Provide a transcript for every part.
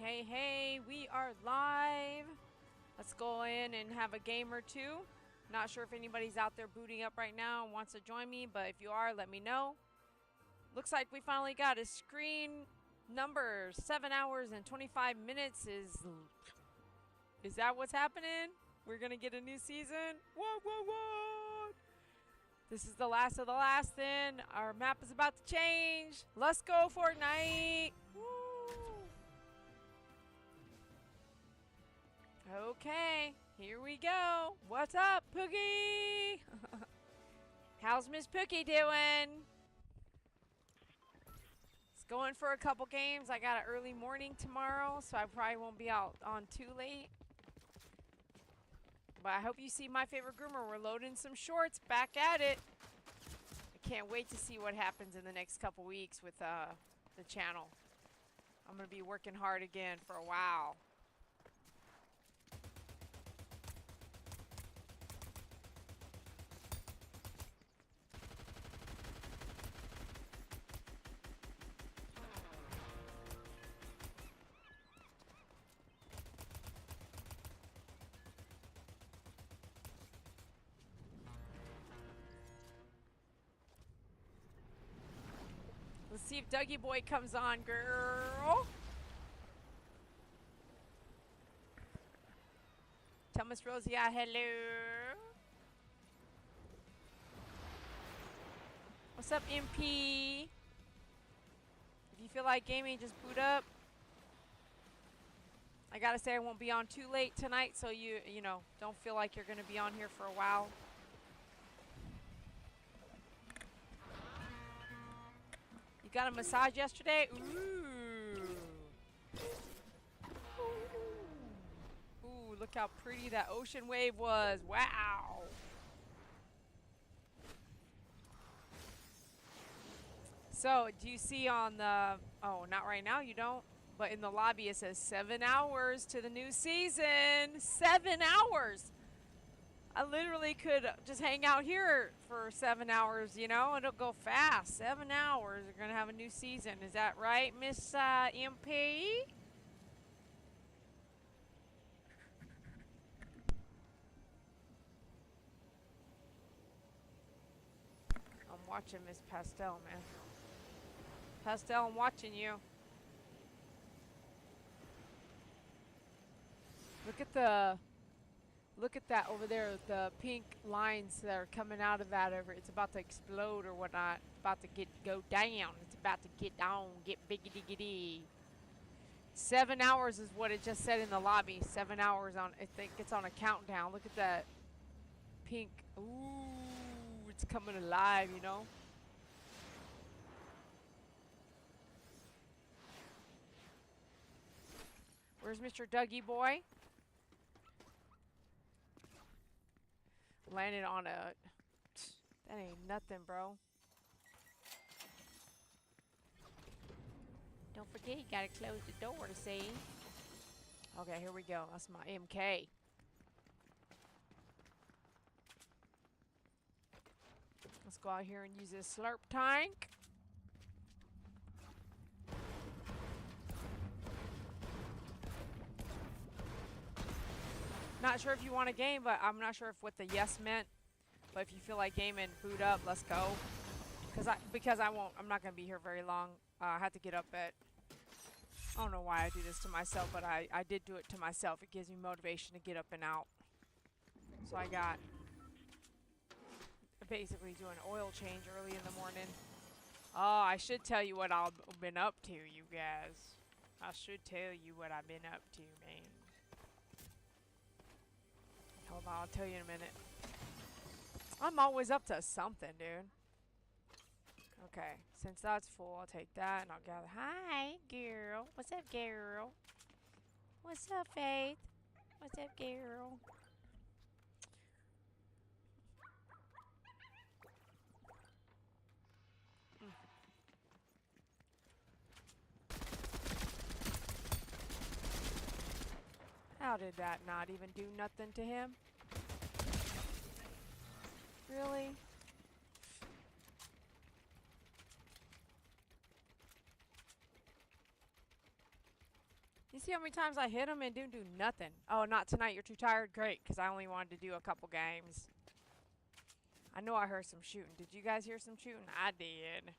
Hey, hey, we are live. Let's go in and have a game or two. Not sure if anybody's out there booting up right now and wants to join me, but if you are, let me know. Looks like we finally got a screen number. 7 hours and 25 minutes is that what's happening? We're gonna get a new season? What? This is the last of the last then. Our map is about to change. Let's go, Fortnite! Woo! Okay, here we go. What's up, Pookie? How's Miss Pookie doing? It's going for a couple games. I got an early morning tomorrow, so I probably won't be out on too late. But I hope you see my favorite groomer. We're loading some shorts. Back at it. I can't wait to see what happens in the next couple weeks with the channel. I'm going to be working hard again for a while. Let's see if Dougie Boy comes on, girl. Tell Miss Rosie hello. What's up, MP? If you feel like gaming, just boot up. I gotta say I won't be on too late tonight, so you know, don't feel like you're gonna be on here for a while. You got a massage yesterday? Ooh. Ooh, look how pretty that ocean wave was. Wow. So, do you see on the... Oh, not right now, you don't. But in the lobby, it says 7 hours to the new season. 7 hours! I literally could just hang out here for 7 hours, you know? It'll go fast. 7 hours. We're going to have a new season. Is that right, Miss MP? I'm watching Miss Pastel, man. Pastel, I'm watching you. Look at that over there, the pink lines that are coming out of that over. It's about to explode or whatnot. It's about to go down. It's about to get down, get biggity-giddy. 7 hours is what it just said in the lobby. 7 hours on, I think it's on a countdown. Look at that pink. Ooh, it's coming alive, you know? Where's Mr. Dougie Boy? Landed on a... That ain't nothing, bro. Don't forget, you gotta close the door, see? Okay, here we go. That's my MK. Let's go out here and use this slurp tank. Not sure if you want a game, but I'm not sure if what the yes meant. But if you feel like gaming, boot up, let's go. Because I'm not gonna be here very long. I had to get up at, I don't know why I do this to myself, but I did do it to myself. It gives me motivation to get up and out. So I got basically doing an oil change early in the morning. Oh, I should tell you what I've been up to, you guys. I should tell you what I've been up to, man. Hold on, I'll tell you in a minute. I'm always up to something, dude. Okay, since that's full, I'll take that and I'll gather. Hi, girl. What's up, girl? What's up, Faith? What's up, girl? How did that not even do nothing to him? Really? You see how many times I hit him and didn't do nothing? Oh, not tonight. You're too tired? Great, because I only wanted to do a couple games. I know I heard some shooting. Did you guys hear some shooting? I did.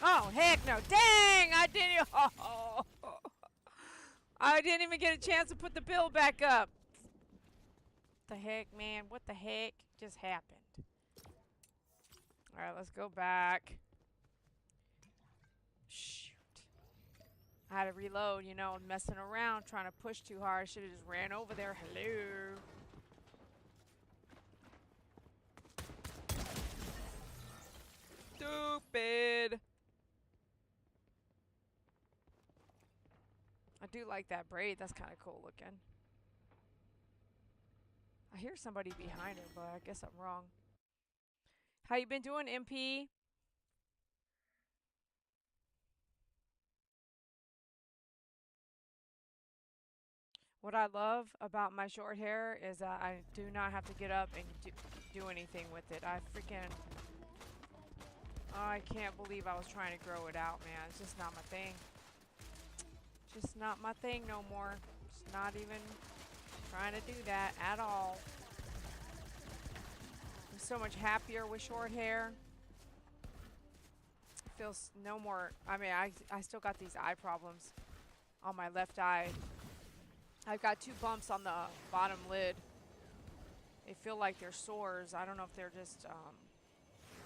Oh, heck no. Dang! I didn't. Oh, I didn't even get a chance to put the bill back up. What the heck, man? What the heck just happened? Alright, let's go back. Shoot. I had to reload, you know, messing around, trying to push too hard. I should have just ran over there. Hello. Stupid. I do like that braid. That's kind of cool looking. I hear somebody behind her, but I guess I'm wrong. How you been doing, MP? What I love about my short hair is that I do not have to get up and do anything with it. I can't believe I was trying to grow it out, man. It's just not my thing. Just not my thing no more. Just not even trying to do that at all. I'm so much happier with short hair. It feels no more. I mean, I still got these eye problems on my left eye. I've got 2 bumps on the bottom lid. They feel like they're sores. I don't know if they're just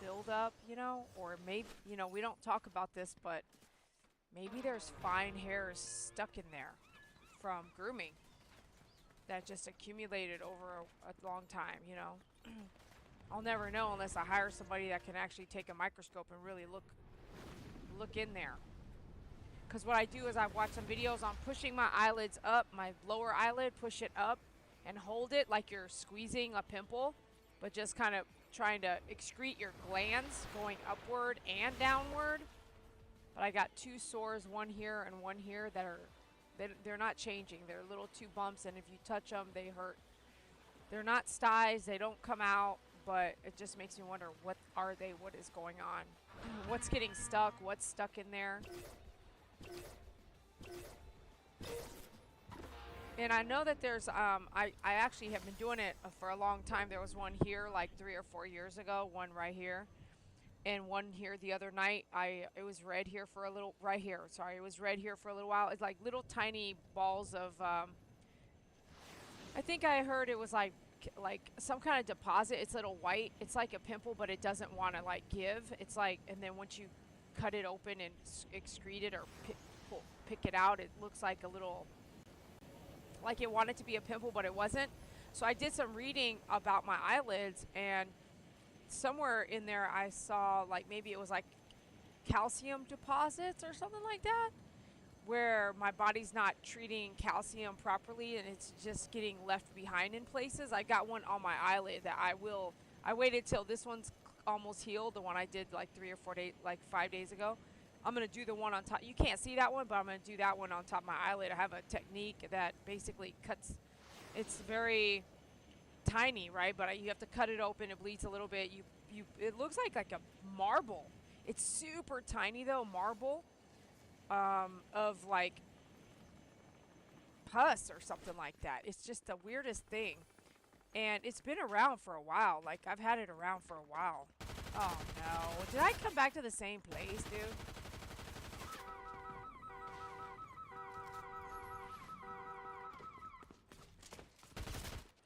build up, you know, or maybe, you know, we don't talk about this, but maybe there's fine hairs stuck in there from grooming that just accumulated over a long time, you know. I'll never know unless I hire somebody that can actually take a microscope and really look in there. Because what I do is I watch some videos on pushing my eyelids up, my lower eyelid, push it up and hold it like you're squeezing a pimple, but just kind of trying to excrete your glands going upward and downward. But I got 2 sores, one here and one here, that are, they're not changing. They're little 2 bumps, and if you touch them, they hurt. They're not styes, they don't come out, but it just makes me wonder, what are they, what is going on? What's getting stuck, what's stuck in there? And I know that there's, I actually have been doing it for a long time. There was one here like 3 or 4 years ago, one right here, and one here the other night. It was red here for a little, right here, sorry, it was red here for a little while. It's like little tiny balls of, I think I heard it was like some kind of deposit. It's little white. It's like a pimple, but it doesn't want to like give. It's like, and then once you cut it open and excrete it or pick it out, it looks like a little, like it wanted to be a pimple, but it wasn't. So I did some reading about my eyelids, and somewhere in there I saw like maybe it was like calcium deposits or something like that, where my body's not treating calcium properly and it's just getting left behind in places. I got one on my eyelid that I waited till this one's almost healed, the one I did like 3 or 4 days, like 5 days ago. I'm going to do the one on top. You can't see that one, but I'm going to do that one on top of my eyelid. I have a technique that basically cuts, it's very tiny, right? But you have to cut it open. It bleeds a little bit. It looks like a marble. It's super tiny though, marble, of like pus or something like that. It's just the weirdest thing. And it's been around for a while. Like, I've had it around for a while. Oh no. Did I come back to the same place, dude?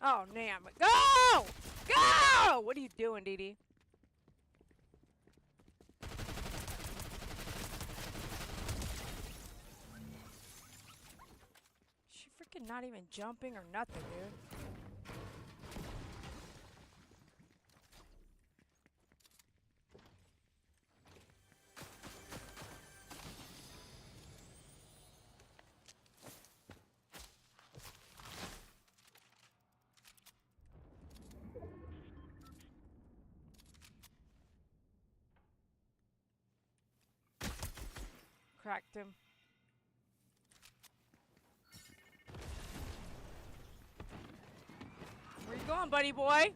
Oh, damn. Go! Go! What are you doing, Dee Dee? She freaking not even jumping or nothing, dude. Cracked him. Where you going, buddy boy?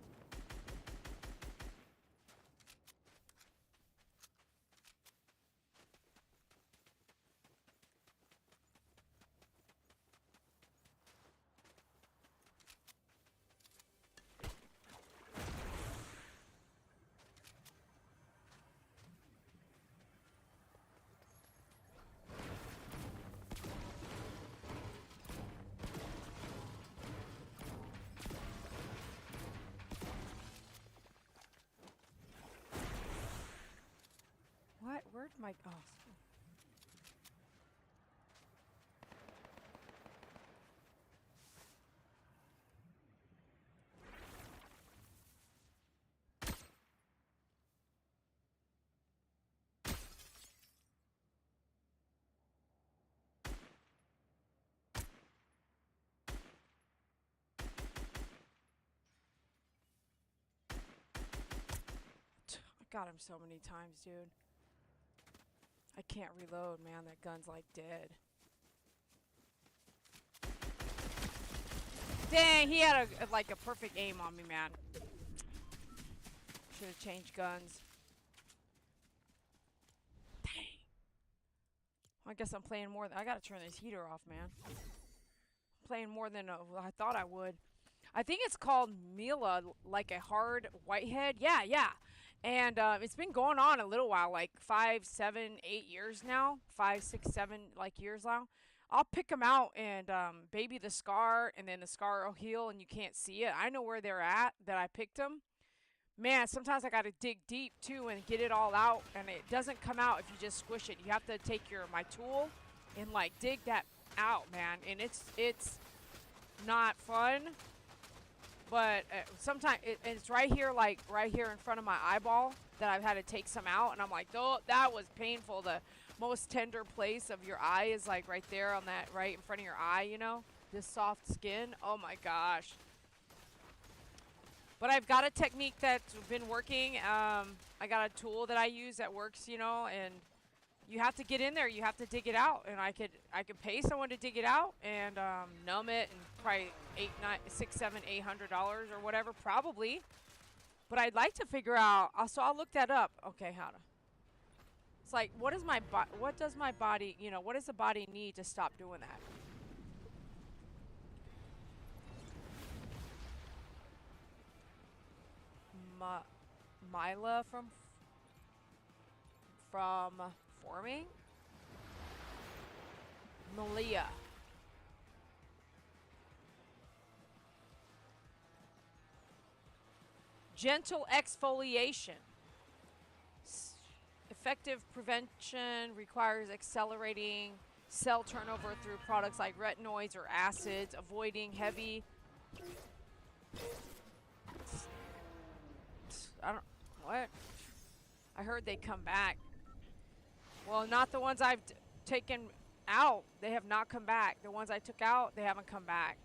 What? Where'd my... Oh. I got him so many times, dude. I can't reload, man. That gun's like dead. Dang, he had like a perfect aim on me, man. Should have changed guns. Dang. I guess I'm playing more. I gotta turn this heater off, man. I'm playing more than I thought I would. I think it's called Mila, like a hard whitehead. Yeah, yeah. And it's been going on a little while, like 5, 7, 8 years now. 5, 6, 7 like years now. I'll pick them out and baby the scar, and then the scar will heal and you can't see it. I know where they're at that I picked them. Man, sometimes I gotta dig deep too and get it all out, and it doesn't come out if you just squish it. You have to take my tool and like dig that out, man. And it's not fun. But sometimes it's right here, like right here in front of my eyeball, that I've had to take some out, and I'm like, oh, that was painful. The most tender place of your eye is like right there on that, right in front of your eye, you know, this soft skin. Oh my gosh. But I've got a technique that's been working. I got a tool that I use that works, you know, and you have to get in there. You have to dig it out, and I could pay someone to dig it out and numb it, and probably $800 or whatever, probably. But I'd like to figure out. So I'll look that up. Okay, how to? It's like, what does my body, you know, what does the body need to stop doing that? Mila from forming. Malia. Gentle exfoliation. Effective prevention requires accelerating cell turnover through products like retinoids or acids, avoiding heavy. What? I heard they come back. Well, not the ones I've taken out. They have not come back. The ones I took out, they haven't come back.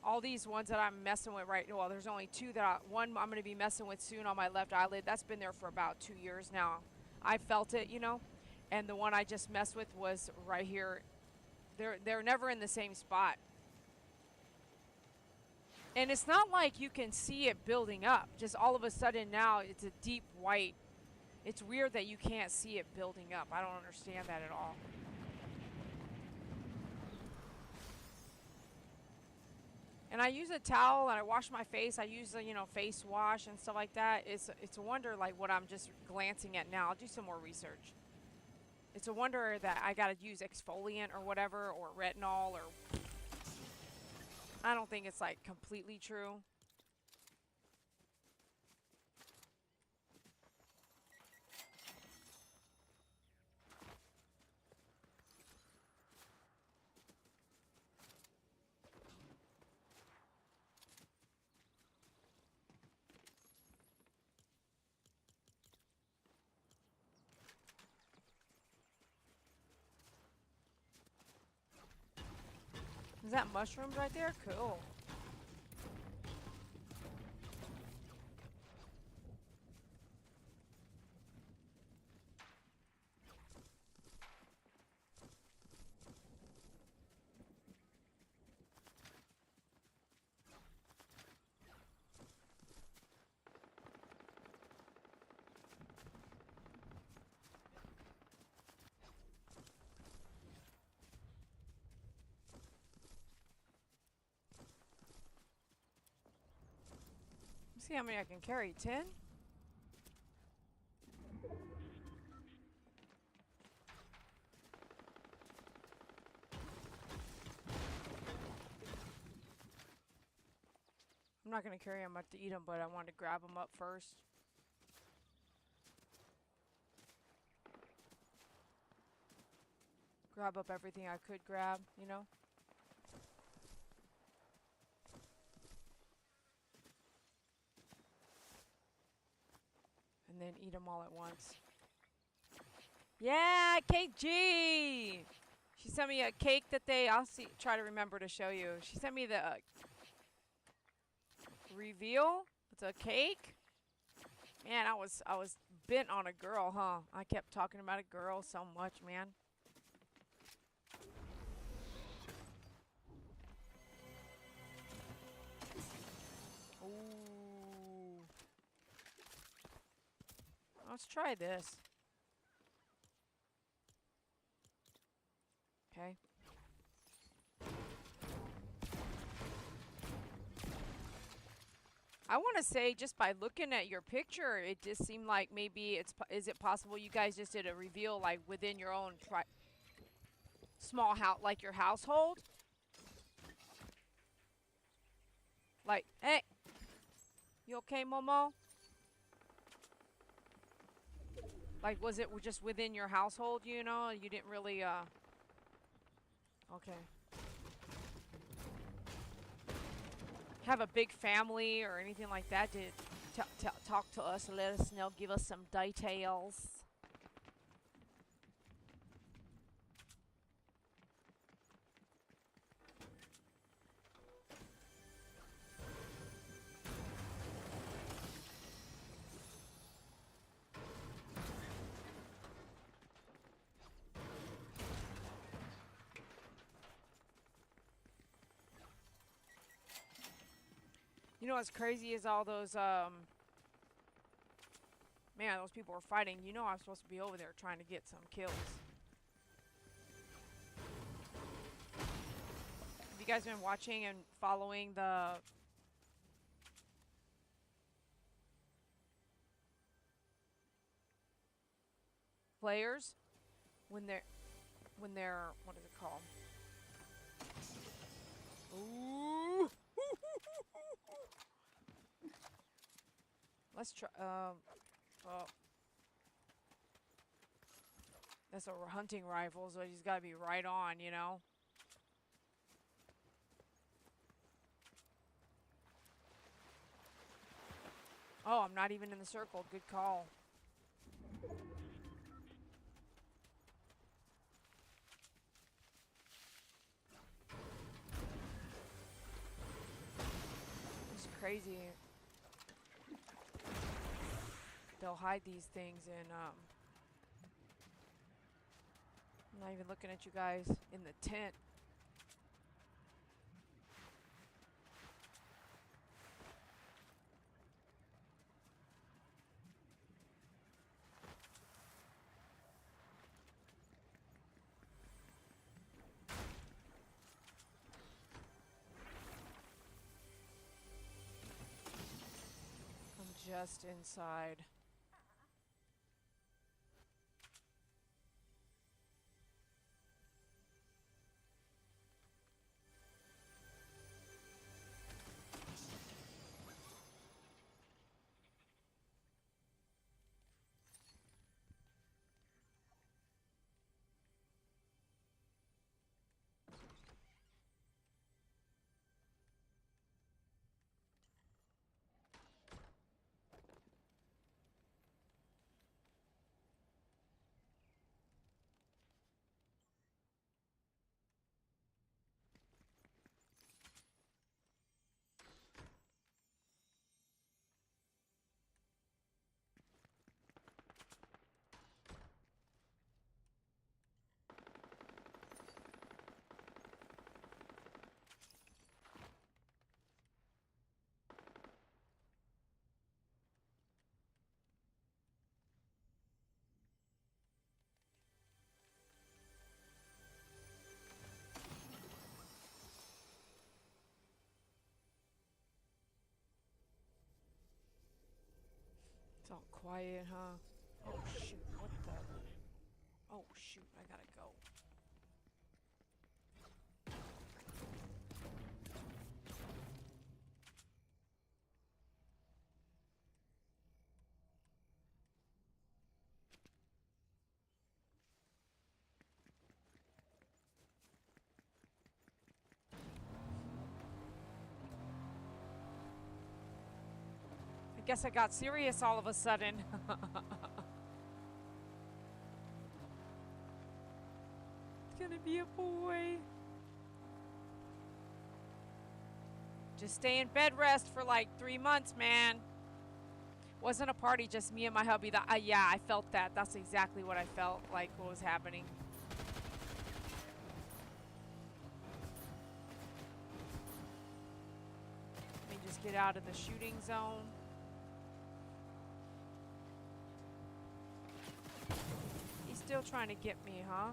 All these ones that I'm messing with right now, well, there's only two one I'm going to be messing with soon on my left eyelid. That's been there for about 2 years now. I felt it, you know, and the one I just messed with was right here. They're never in the same spot. And it's not like you can see it building up. Just all of a sudden now it's a deep white. It's weird that you can't see it building up. I don't understand that at all. And I use a towel and I wash my face. I use a, you know, face wash and stuff like that. It's a wonder like what I'm just glancing at now. I'll do some more research. It's a wonder that I gotta use exfoliant or whatever, or retinol, or I don't think it's like completely true. Is that mushrooms right there? Cool. See how many I can carry. 10? I'm not going to carry them up to eat them, but I wanted to grab them up first. Grab up everything I could grab, you know? And then eat them all at once. Yeah, Cake G! She sent me a cake that I'll try to remember to show you. She sent me the reveal. It's a cake. Man, I was bent on a girl, huh? I kept talking about a girl so much, man. Ooh. Let's try this. Okay. I want to say, just by looking at your picture, it just seemed like maybe is it possible you guys just did a reveal like within your own small house, like your household? Like, hey, you okay, Momo? Like, was it just within your household, you know? You didn't really, okay. Have a big family or anything like that? Talk to us and let us know. Give us some details. You know what's crazy is all those, man, those people were fighting. You know I'm supposed to be over there trying to get some kills. Have you guys been watching and following the players when they're, what is it called? Ooh. Let's try, well, that's a hunting rifle, so he's got to be right on, you know? Oh, I'm not even in the circle. Good call. It's crazy. They'll hide these things in, I'm not even looking at you guys in the tent. I'm just inside. Oh, quiet, huh? Oh, shoot. What the? Oh, shoot. I gotta go. I guess I got serious all of a sudden. It's gonna be a boy. Just stay in bed rest for like 3 months, man. Wasn't a party, just me and my hubby. Yeah, I felt that. That's exactly what I felt like what was happening. Let me just get out of the shooting zone. He's still trying to get me, huh?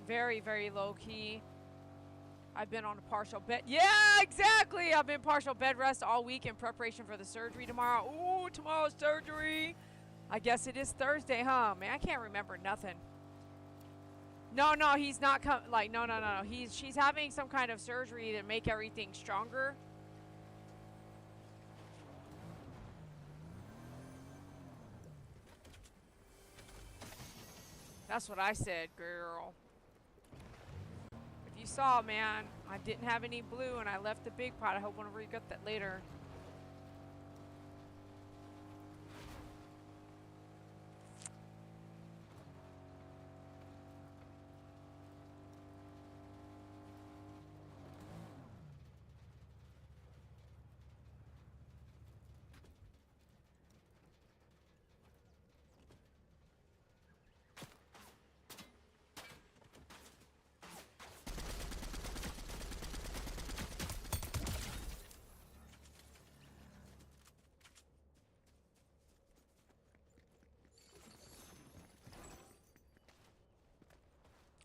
Very, very low key. I've been on a partial bed. Yeah, exactly. I've been partial bed rest all week in preparation for the surgery tomorrow. Ooh, tomorrow's surgery. I guess it is Thursday, huh? Man, I can't remember nothing. No, he's not like no. She's having some kind of surgery to make everything stronger. That's what I said, girl. If you saw, man, I didn't have any blue and I left the big pot. I hope I won't regret that later.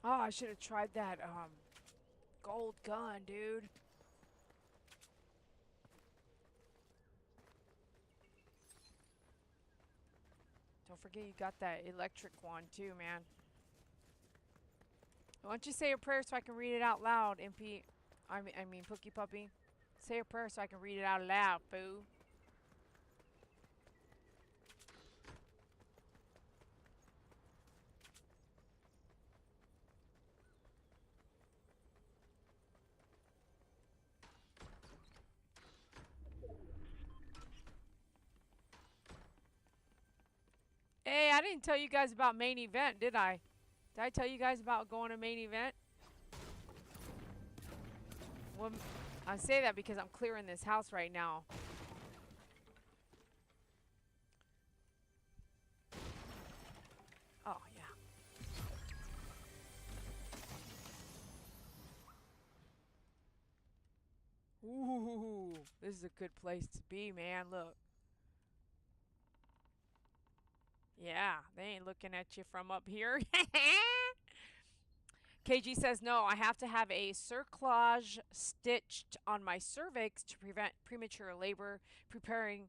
Oh, I should have tried that gold gun, dude. Don't forget you got that electric one too, man. Why don't you say a prayer so I can read it out loud, MP? I mean, Pookie Puppy. Say a prayer so I can read it out loud, boo. Hey, I didn't tell you guys about main event, did I? Did I tell you guys about going to main event? Well, I say that because I'm clearing this house right now. Oh, yeah. Ooh, this is a good place to be, man. Look. Yeah, they ain't looking at you from up here. KG says, no, I have to have a cerclage stitched on my cervix to prevent premature labor, praying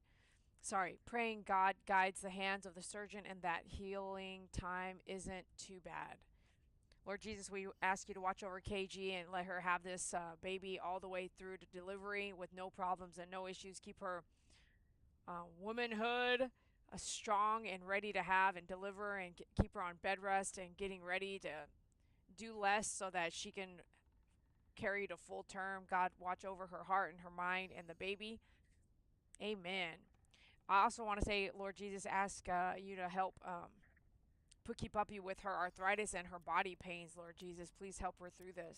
God guides the hands of the surgeon and that healing time isn't too bad. Lord Jesus, we ask you to watch over KG and let her have this baby all the way through to delivery with no problems and no issues. Keep her womanhood strong and ready to have and deliver and keep her on bed rest and getting ready to do less so that she can carry to full term. God, watch over her heart and her mind and the baby. Amen. I also want to say, Lord Jesus, ask you to help Pookie Puppy with her arthritis and her body pains, Lord Jesus. Please help her through this.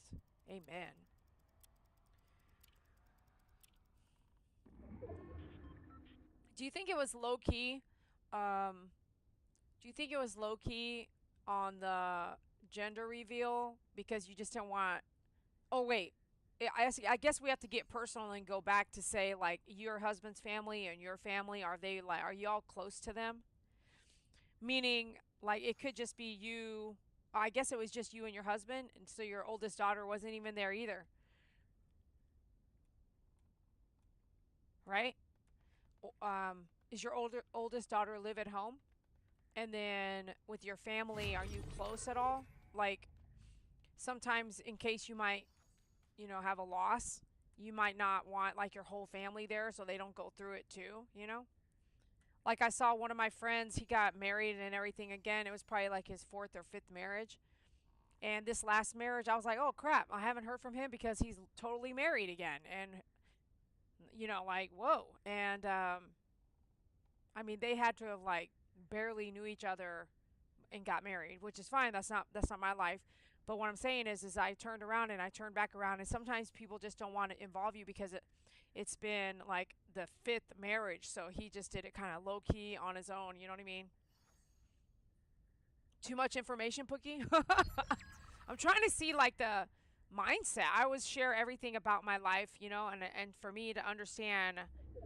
Amen. Do you think it was low key? Do you think it was low key on the gender reveal because you just didn't want? Oh wait, I guess we have to get personal and go back to say like your husband's family and your family, are they like, are you all close to them? Meaning like it could just be you. I guess it was just you and your husband, and so your oldest daughter wasn't even there either, right? Is your oldest daughter live at home? And then with your family, are you close at all? Like sometimes in case you might, have a loss, you might not want like your whole family there so they don't go through it too. Like I saw one of my friends, he got married and everything again. It was probably like his fourth or fifth marriage. And this last marriage, I was like, oh crap, I haven't heard from him because he's totally married again. And, like, whoa. And, I mean, they had to have like barely knew each other and got married, which is fine. That's not my life. But what I'm saying is I turned around and I turned back around, and sometimes people just don't want to involve you because it's been like the fifth marriage, so he just did it kind of low key on his own. You know what I mean? Too much information, Pookie. I'm trying to see like the mindset. I always share everything about my life, and for me to understand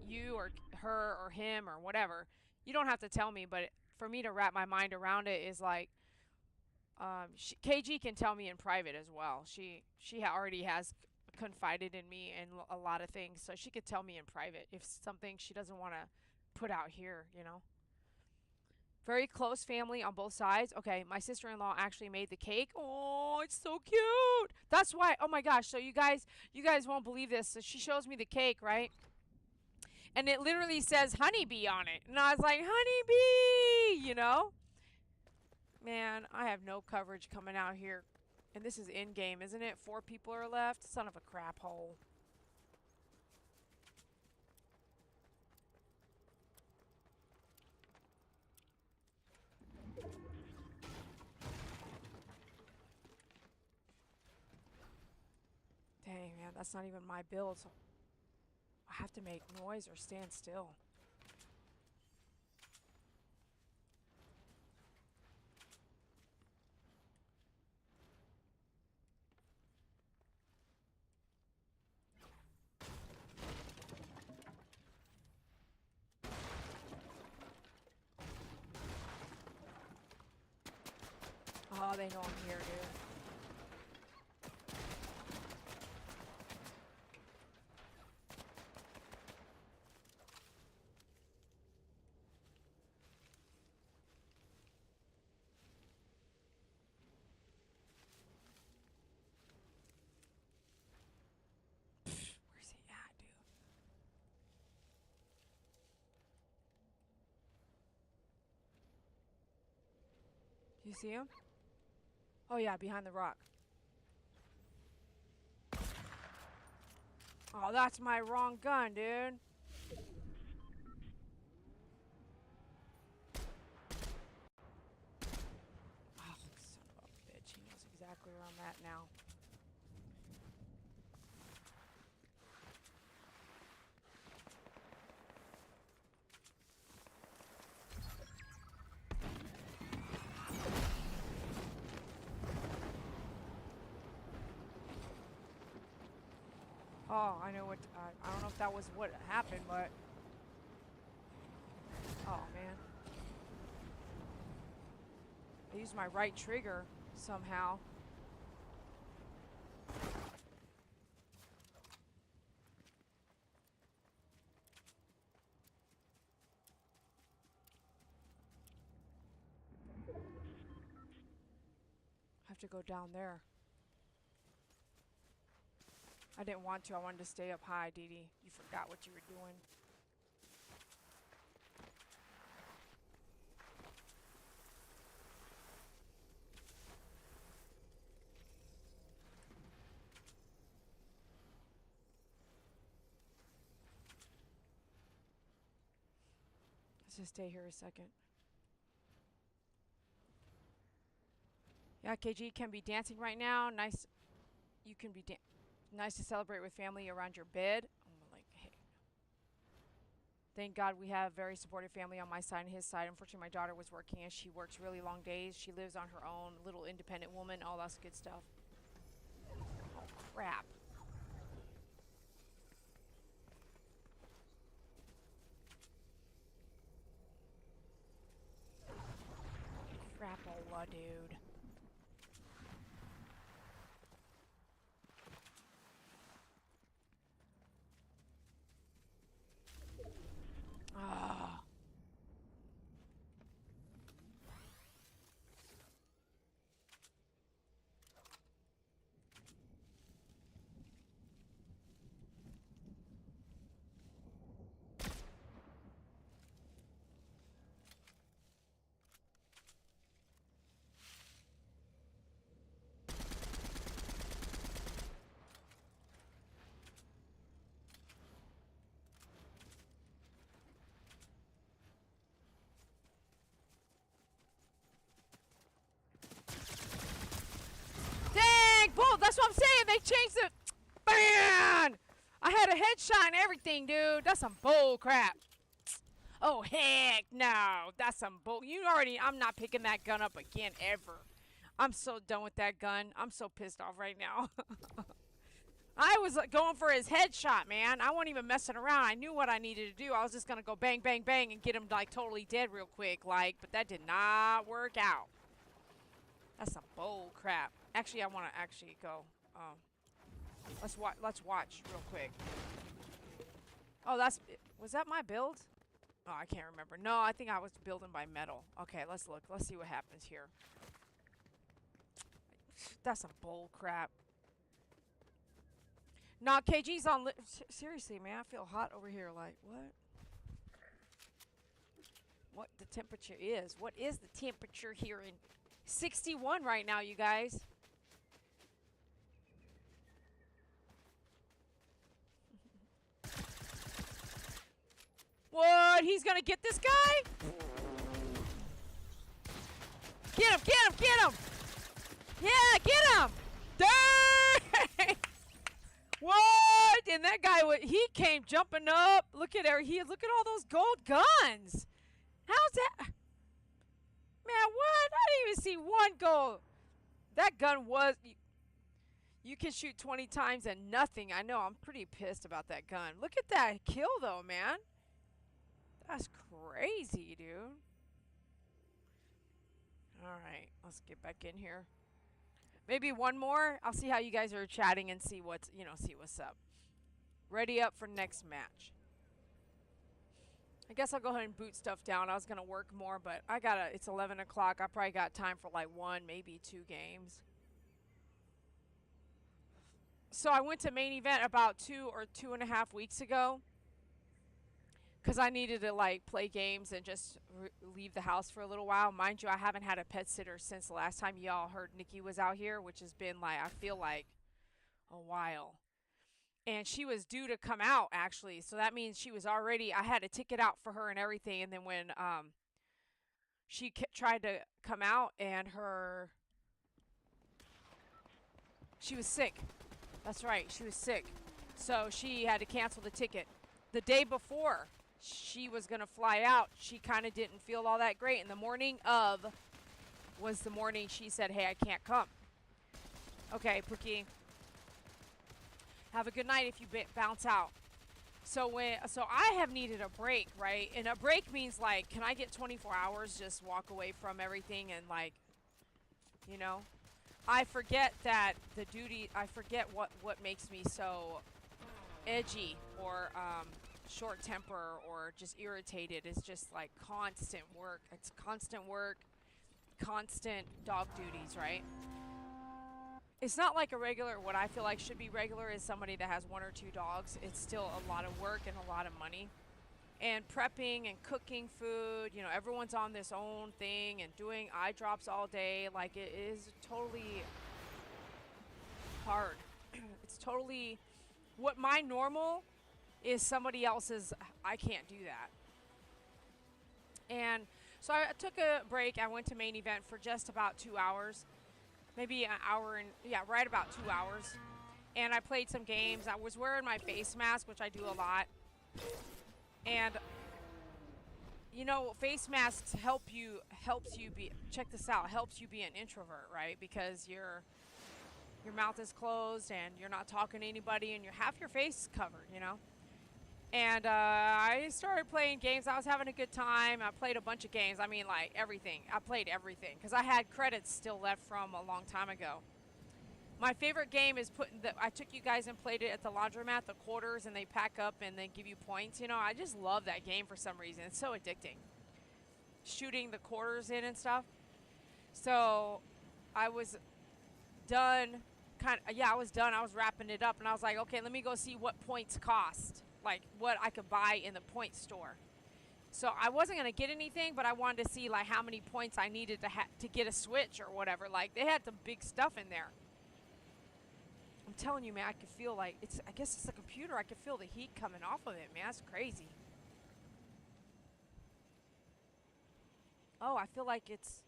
you or her or him or whatever, you don't have to tell me, but for me to wrap my mind around it is like KG can tell me in private as well. She already has confided in me in a lot of things, so she could tell me in private if something she doesn't want to put out here. Very close family on both sides. Okay, my sister-in-law actually made the cake. Oh, it's so cute. That's why. Oh my gosh. So you guys won't believe this. So she shows me the cake, right? And it literally says honeybee on it. And I was like, honeybee. Man, I have no coverage coming out here. And this is in-game, isn't it? 4 people are left. Son of a crap hole. Dang, man, that's not even my build. So I have to make noise or stand still. Oh, they know I'm here, dude. Where's he at, dude? Do you see him? Oh yeah, behind the rock. Oh, that's my wrong gun, dude. Oh, son of a bitch. He knows exactly where I'm at now. Oh, I know what. I don't know if that was what happened, but. Oh, man. I used my right trigger somehow. I have to go down there. I didn't want to. I wanted to stay up high, Dee Dee. You forgot what you were doing. Let's just stay here a second. Yeah, KG can be dancing right now. Nice. You can be nice to celebrate with family around your bed. I'm like, hey. Thank God we have very supportive family on my side and his side. Unfortunately, my daughter was working and she works really long days. She lives on her own, little independent woman, all that good stuff. Oh, crap. Dracula, dude. Ah. Dang, bull, that's what I'm saying. They changed it. Man, I had a headshot and everything, dude. That's some bull crap. Oh, heck no. That's some bull. You already, I'm not picking that gun up again ever. I'm so done with that gun. I'm so pissed off right now. I was going for his headshot, man. I wasn't even messing around. I knew what I needed to do. I was just going to go bang, bang, bang and get him, like, totally dead real quick. Like, but that did not work out. That's some bull crap. Actually, I want to actually go. Let's watch real quick. Oh, was that my build? Oh, I can't remember. No, I think I was building by metal. Okay, let's look. Let's see what happens here. That's some bull crap. Nah, KG's on. Seriously, man, I feel hot over here. Like, what? What the temperature is? What is the temperature here in 61 right now, you guys? What? He's gonna get this guy? Get him! Get him! Get him! Yeah, get him! Dang! What? And that guy, he came jumping up. Look at her. Look at all those gold guns. How's that? Man, what? I didn't even see one gold. That gun was... You can shoot 20 times and nothing. I know. I'm pretty pissed about that gun. Look at that kill, though, man. That's crazy, dude. Alright, let's get back in here. Maybe one more. I'll see how you guys are chatting and see what's, see what's up. Ready up for next match. I guess I'll go ahead and boot stuff down. I was going to work more, but it's 11 o'clock. I probably got time for like 1, maybe 2 games. So I went to main event about 2 or 2.5 weeks ago. Because I needed to, like, play games and just leave the house for a little while. Mind you, I haven't had a pet sitter since the last time y'all heard Nikki was out here, which has been, like, I feel like a while. And she was due to come out, actually. So that means she was already, I had a ticket out for her and everything. And then when she tried to come out and she was sick. That's right, she was sick. So she had to cancel the ticket. The day before she was going to fly out, she kind of didn't feel all that great. And the morning of was the morning she said, hey, I can't come. Okay, Pookie. Have a good night if you bounce out. So I have needed a break, right? And a break means, like, can I get 24 hours, just walk away from everything and, like, I forget that I forget what makes me so edgy or short temper or just irritated. Is just like constant work. It's constant work, constant dog duties, right? It's not like a regular, what I feel like should be regular is somebody that has 1 or 2 dogs. It's still a lot of work and a lot of money. And prepping and cooking food, everyone's on this own thing and doing eye drops all day. Like, it is totally hard. It's totally, what my normal is somebody else's, I can't do that. And so I took a break. I went to main event for just about 2 hours. Maybe an hour and, yeah, right about 2 hours. And I played some games. I was wearing my face mask, which I do a lot. And, face masks helps you be, check this out, helps you be an introvert, right? Because your mouth is closed and you're not talking to anybody and you have your face covered, And I started playing games. I was having a good time. I played a bunch of games. I mean, like everything. I played everything because I had credits still left from a long time ago. My favorite game is putting the. I took you guys and played it at the laundromat, the quarters, and they pack up and they give you points. You know, I just love that game for some reason. It's so addicting. Shooting the quarters in and stuff. So I was done. I was done. I was wrapping it up, and I was like, okay, let me go see what points cost, like what I could buy in the point store. So I wasn't gonna get anything, but I wanted to see like how many points I needed to get a Switch or whatever. Like they had some big stuff in there. I'm telling you, man, I could feel like it's. I guess it's the computer. I could feel the heat coming off of it, man. That's crazy. Oh, I feel like it's.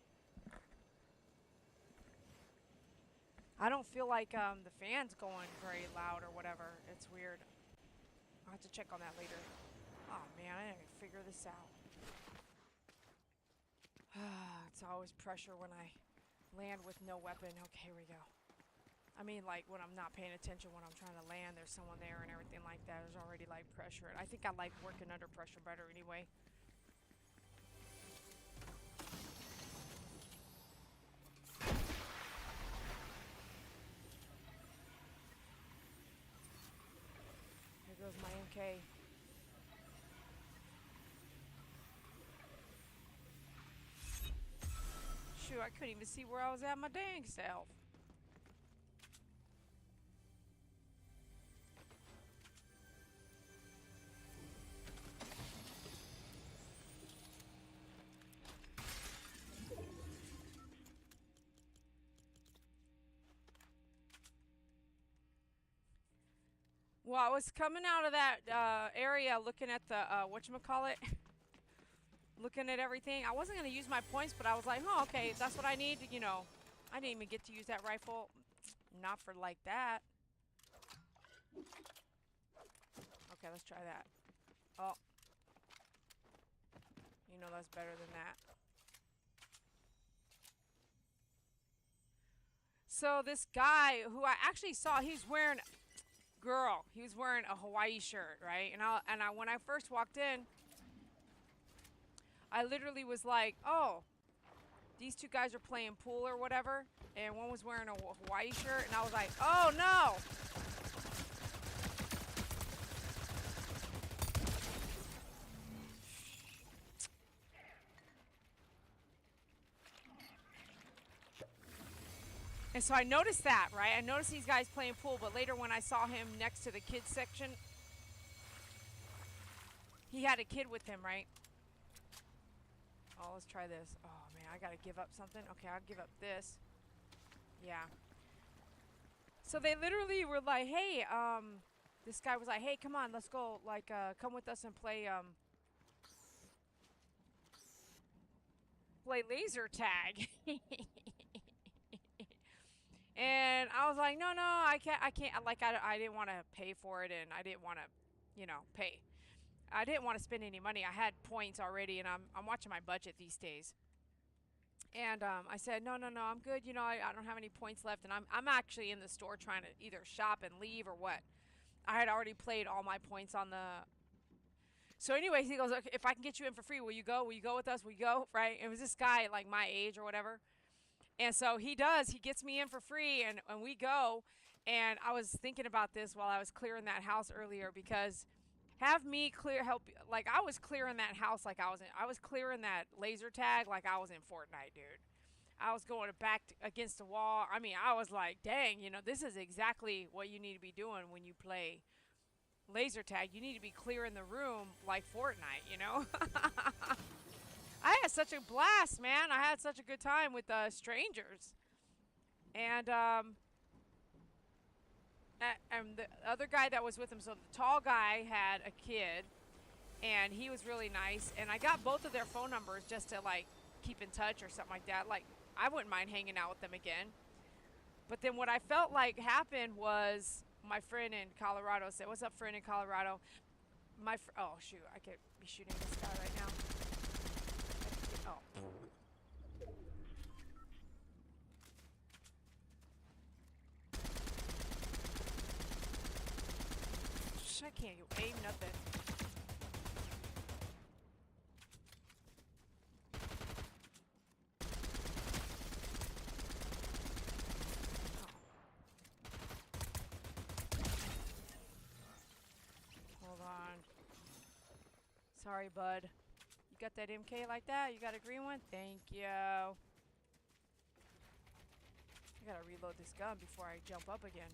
I don't feel like the fan's going very loud or whatever. It's weird. I'll have to check on that later. Oh man, I didn't even figure this out. It's always pressure when I land with no weapon. Okay, here we go. I mean, like when I'm not paying attention when I'm trying to land, there's someone there and everything like that. There's already like pressure. And I think I like working under pressure better anyway. Here goes my MK. Shoot, I couldn't even see where I was at my dang self. Well, I was coming out of that area looking at the, whatchamacallit, looking at everything. I wasn't going to use my points, but I was like, oh, okay, if that's what I need, you know. I didn't even get to use that rifle. Not for like that. Okay, let's try that. Oh. You know that's better than that. So this guy who I actually saw, he's wearing... Girl, he was wearing a Hawaii shirt, right? And I when I first walked in, I literally was like, oh, these two guys are playing pool or whatever, and one was wearing a Hawaii shirt, and I was like, oh no. And so I noticed that, right? I noticed these guys playing pool, but later when I saw him next to the kids section, he had a kid with him, right? Oh, let's try this. Oh, man, I gotta give up something. Okay, I'll give up this. Yeah. So they literally were like, hey, this guy was like, hey, come on, let's go, like, come with us and play laser tag. And I was like, no, I can't, like, I didn't want to pay for it, and I didn't want to, you know, pay. I didn't want to spend any money. I had points already, and I'm watching my budget these days. And I said, no, I'm good. You know, I don't have any points left, and I'm actually in the store trying to either shop and leave or what. I had already played all my points on the... So anyways, he goes, okay, if I can get you in for free, will you go? Will you go with us? Will you go? Right? It was this guy, like, my age or whatever. And so he does. He gets me in for free, and we go. And I was thinking about this while I was clearing that house earlier, because have me help. Like, I was clearing that house like I was clearing that laser tag like I was in Fortnite, dude. I was going back against the wall. I mean, I was like, dang, you know, this is exactly what you need to be doing when you play laser tag. You need to be clearing the room like Fortnite, you know? I had such a blast, man. I had such a good time with strangers. And the other guy that was with him, so the tall guy had a kid, and he was really nice. And I got both of their phone numbers just to, like, keep in touch or something like that. Like, I wouldn't mind hanging out with them again. But then what I felt like happened was my friend in Colorado said, what's up, friend in Colorado? Oh, shoot. I could be shooting this guy right now. Oh. I can't aim nothing. Sorry, bud. You got that MK like that? You got a green one? Thank you. I gotta reload this gun before I jump up again.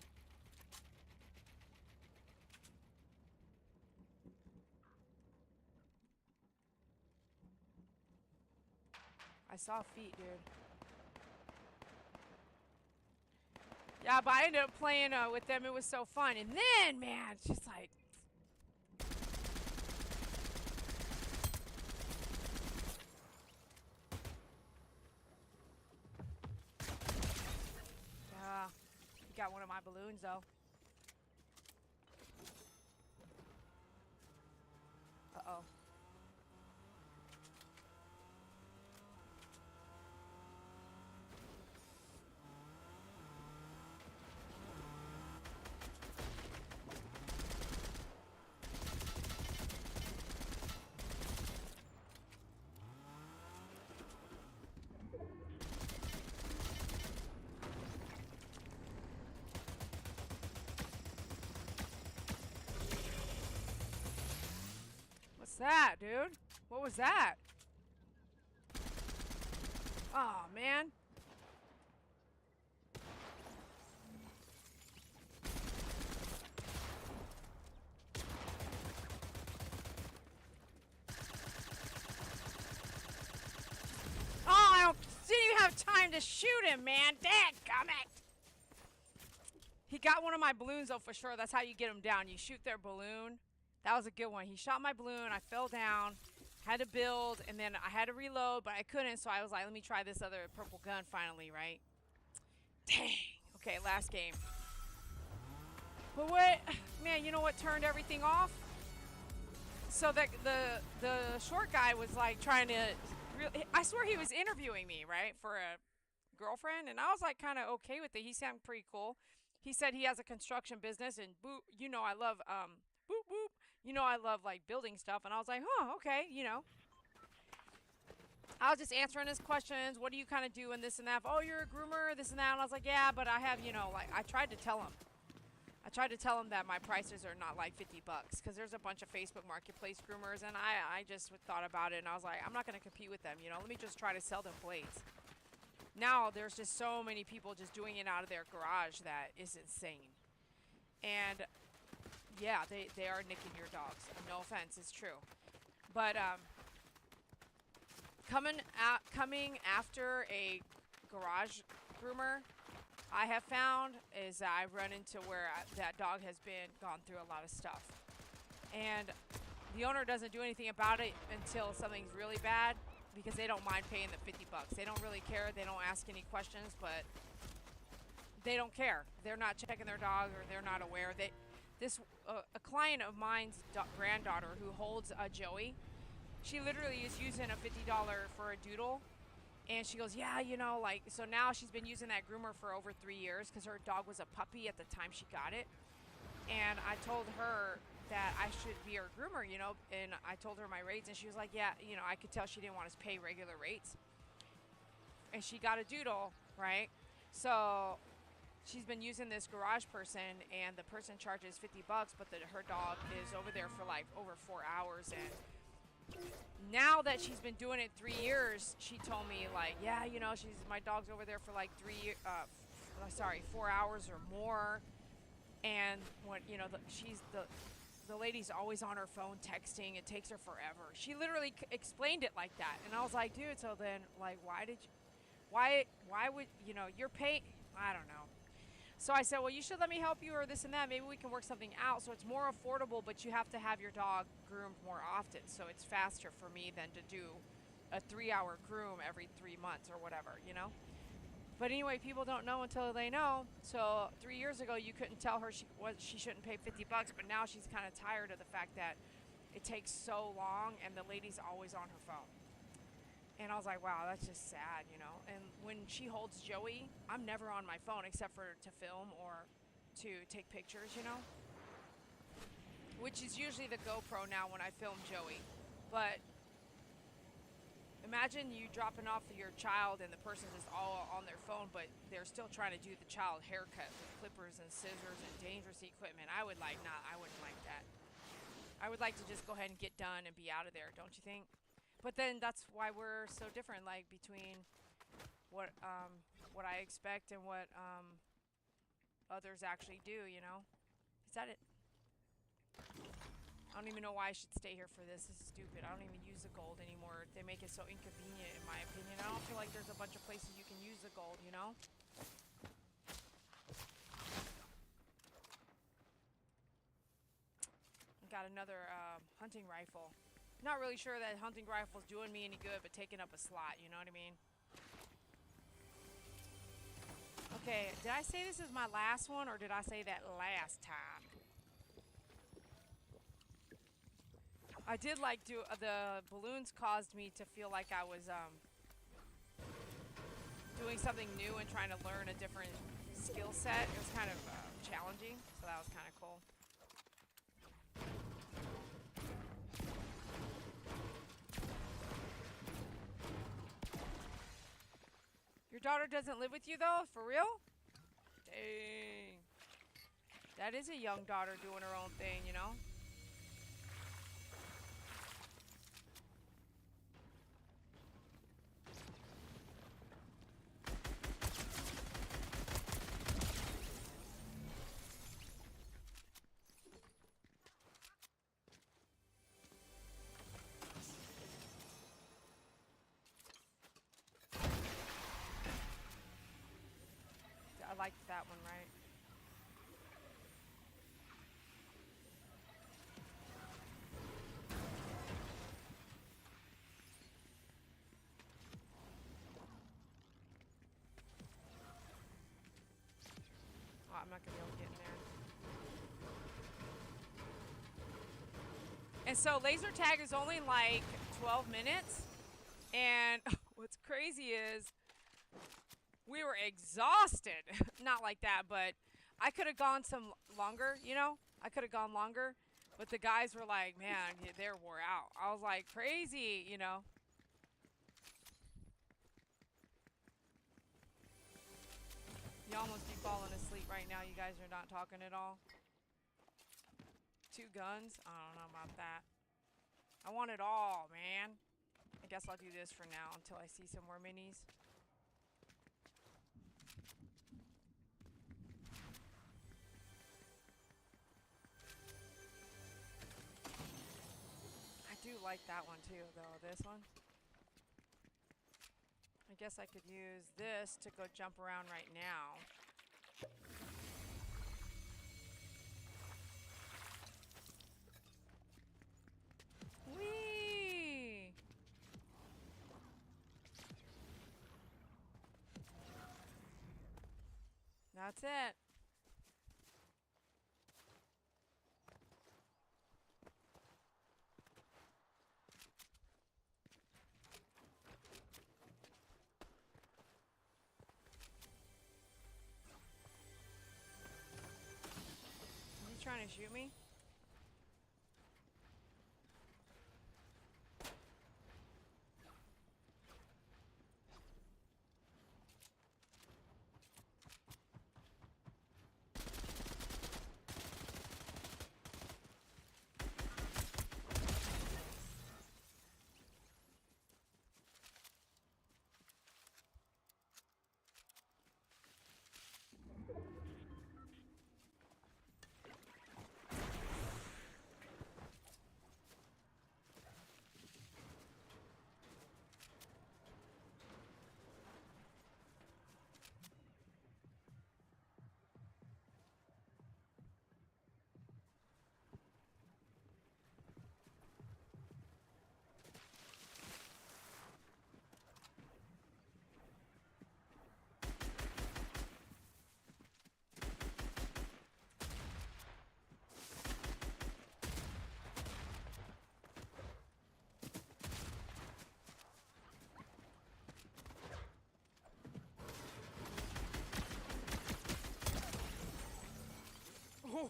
I saw feet, dude. Yeah, but I ended up playing with them. It was so fun. And then, man, it's just like... he got one of my balloons, though. Uh-oh. What's that, dude? What was that? Oh, man. Oh, I didn't even have time to shoot him, man. Dadgummit. He got one of my balloons, though, for sure. That's how you get them down. You shoot their balloon. That was a good one. He shot my balloon. I fell down. Had to build, and then I had to reload, but I couldn't, so I was like, let me try this other purple gun finally, right? Dang. Okay, last game. But what, man, you know what turned everything off? So the short guy was like trying to, I swear he was interviewing me, right, for a girlfriend, and I was like kind of okay with it. He sounded pretty cool. He said he has a construction business, and boop, you know I love, boop, boop. You know I love, like, building stuff. And I was like, oh, okay, you know. I was just answering his questions. What do you kind of do and this and that? Oh, you're a groomer, this and that. And I was like, yeah, but I have, you know, like, I tried to tell him. That my prices are not like $50 because there's a bunch of Facebook Marketplace groomers. And I just thought about it. And I was like, I'm not going to compete with them, you know. Let me just try to sell them blades. Now there's just so many people just doing it out of their garage that is insane. And... yeah, they are nicking your dogs. No offense, it's true. But coming after a garage groomer, I have found is that I've run into where that dog has gone through a lot of stuff, and the owner doesn't do anything about it until something's really bad because they don't mind paying the $50. They don't really care. They don't ask any questions, but they don't care. They're not checking their dog, or they're not aware. A client of mine's granddaughter who holds a Joey, she literally is using a $50 for a doodle, and she goes, yeah, you know, like, so now she's been using that groomer for over 3 years because her dog was a puppy at the time she got it, and I told her that I should be her groomer, you know, and I told her my rates, and she was like, yeah, you know, I could tell she didn't want us to pay regular rates, and she got a doodle, right? So... she's been using this garage person, and the person charges $50, but her dog is over there for like over 4 hours. And now that she's been doing it 3 years, she told me like, yeah, you know, my dog's over there for like 4 hours or more. And when you know, the lady's always on her phone texting. It takes her forever. She literally explained it like that, and I was like, dude, so then like, why would you know, you're paying? I don't know. So I said, well, you should let me help you or this and that. Maybe we can work something out so it's more affordable, but you have to have your dog groomed more often. So it's faster for me than to do a 3-hour groom every 3 months or whatever, you know? But anyway, people don't know until they know. So 3 years ago, you couldn't tell her she shouldn't pay $50, but now she's kind of tired of the fact that it takes so long and the lady's always on her phone. And I was like, wow, that's just sad, you know. And when she holds Joey, I'm never on my phone except for to film or to take pictures, you know. Which is usually the GoPro now when I film Joey. But imagine you dropping off your child and the person is all on their phone, but they're still trying to do the child haircut with clippers and scissors and dangerous equipment. I wouldn't like that. I would like to just go ahead and get done and be out of there, don't you think? But then that's why we're so different, like between what I expect and what others actually do, you know? Is that it? I don't even know why I should stay here for this. This is stupid. I don't even use the gold anymore. They make it so inconvenient, in my opinion. I don't feel like there's a bunch of places you can use the gold, you know? Got another hunting rifle. Not really sure that hunting rifle's doing me any good, but taking up a slot, you know what I mean? Okay, did I say this is my last one, or did I say that last time? I did like the balloons caused me to feel like I was doing something new and trying to learn a different skill set. It was kind of challenging, so that was kind of cool. Your daughter doesn't live with you though? For real? Dang. That is a young daughter doing her own thing, you know? I liked that one, right? Oh, I'm not gonna be able to get in there. And so laser tag is only like 12 minutes. And what's crazy is we were exhausted. Not like that, but I could have gone some longer, you know? I could have gone longer. But the guys were like, man, they're wore out. I was like, crazy, you know? You almost be falling asleep right now. You guys are not talking at all. 2 guns? I don't know about that. I want it all, man. I guess I'll do this for now until I see some more minis. I do like that one too, though. This one. I guess I could use this to go jump around right now. Whee! That's it. Is he trying to shoot me?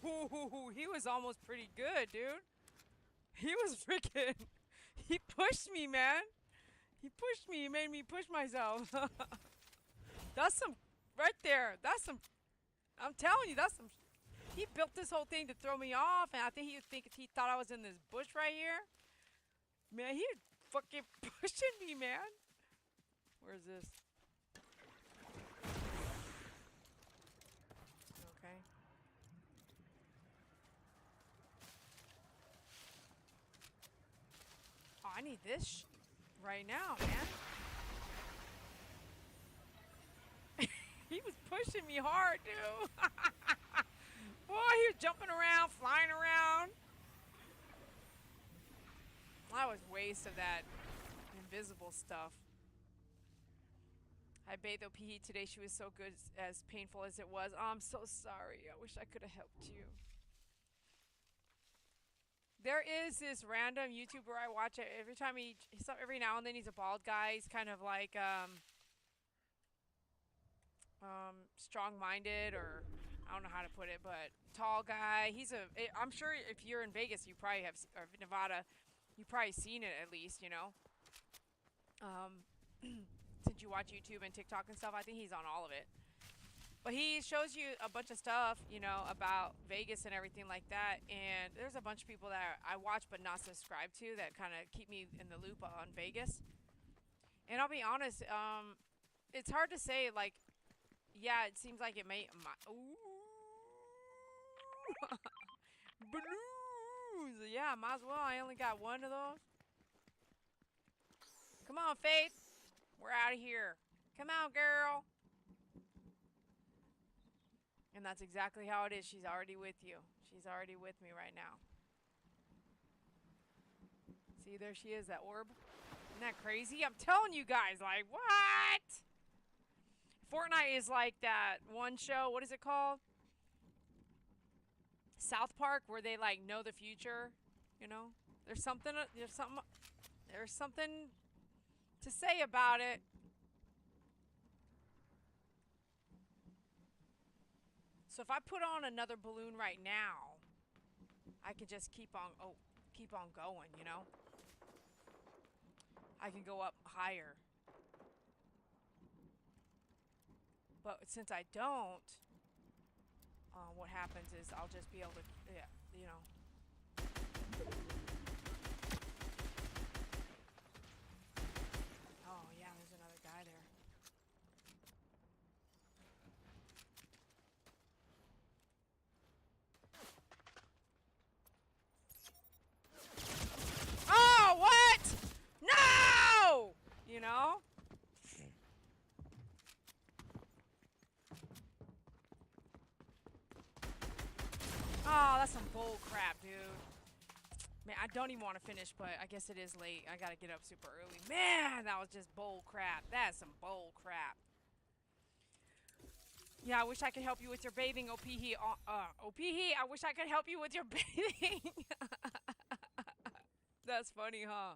Ooh, he was almost pretty good, dude. He was freaking... He pushed me, man. He pushed me. He made me push myself. That's some... Right there. That's some... I'm telling you, that's some... He built this whole thing to throw me off, and I think he thought I was in this bush right here. Man, he fucking pushing me, man. Where's this? Okay. Oh, I need this right now, man. He was pushing me hard, dude. Boy, he was jumping around, flying around. That was waste of that invisible stuff. I bathed OP today. She was so good, as painful as it was. Oh, I'm so sorry. I wish I could have helped you. There is this random YouTuber I watch. Every time every now and then he's a bald guy. He's kind of like strong-minded, or I don't know how to put it, but tall guy. I'm sure if you're in Vegas, you probably have, or Nevada, you've probably seen it at least, you know. Since you watch YouTube and TikTok and stuff, I think he's on all of it. But he shows you a bunch of stuff, you know, about Vegas and everything like that. And there's a bunch of people that I watch but not subscribe to that kind of keep me in the loop on Vegas. And I'll be honest, it's hard to say, like, yeah, it seems like it may... Ooh. Blues! Yeah, might as well. I only got one of those. Come on, Faith. We're out of here. Come on, girl. And that's exactly how it is. She's already with you. She's already with me right now. See, there she is, that orb. Isn't that crazy? I'm telling you guys, like, what? Fortnite is like that one show. What is it called? South Park, where they, like, know the future. You know? There's something to say about it. So if I put on another balloon right now, I could just keep on going, you know? I can go up higher. But since I don't, what happens is I'll just be able to, yeah, you know. Oh, yeah, there's another guy there. Oh, what? No! You know? Oh, that's some bull crap, dude. Man, I don't even want to finish, but I guess it is late. I gotta get up super early. Man, that was just bull crap. That is some bull crap. Yeah, I wish I could help you with your bathing, OP He. OP He, I wish I could help you with your bathing. That's funny, huh?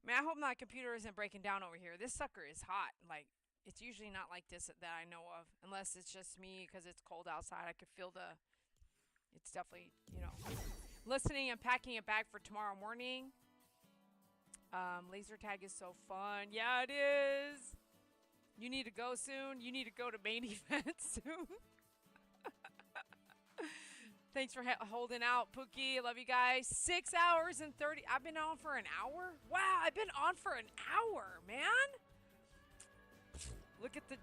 Man, I hope my computer isn't breaking down over here. This sucker is hot. Like, it's usually not like this that I know of. Unless it's just me because it's cold outside. I could feel the... It's definitely, you know... Listening and packing a bag for tomorrow morning. Laser tag is so fun. Yeah, it is. You need to go soon. You need to go to main event soon. Thanks for holding out, Pookie. Love you guys. 6 hours and 30. I've been on for an hour? Wow, I've been on for an hour, man. Look at the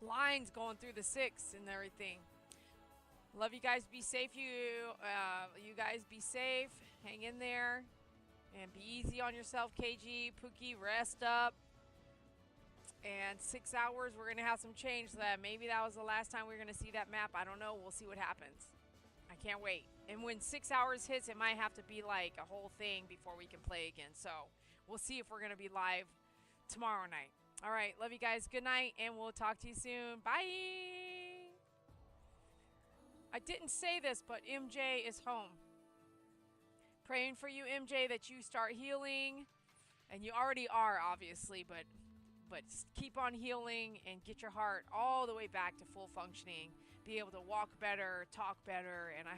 lines going through the 6 and everything. Love you guys. Be safe. You guys be safe. Hang in there. And be easy on yourself, KG. Pookie, rest up. And 6 hours, we're going to have some change. Maybe that was the last time we were going to see that map. I don't know. We'll see what happens. I can't wait. And when 6 hours hits, it might have to be like a whole thing before we can play again. So we'll see if we're going to be live tomorrow night. All right. Love you guys. Good night. And we'll talk to you soon. Bye. I didn't say this, but MJ is home. Praying for you, MJ, that you start healing. And you already are, obviously, but keep on healing and get your heart all the way back to full functioning. Be able to walk better, talk better, and I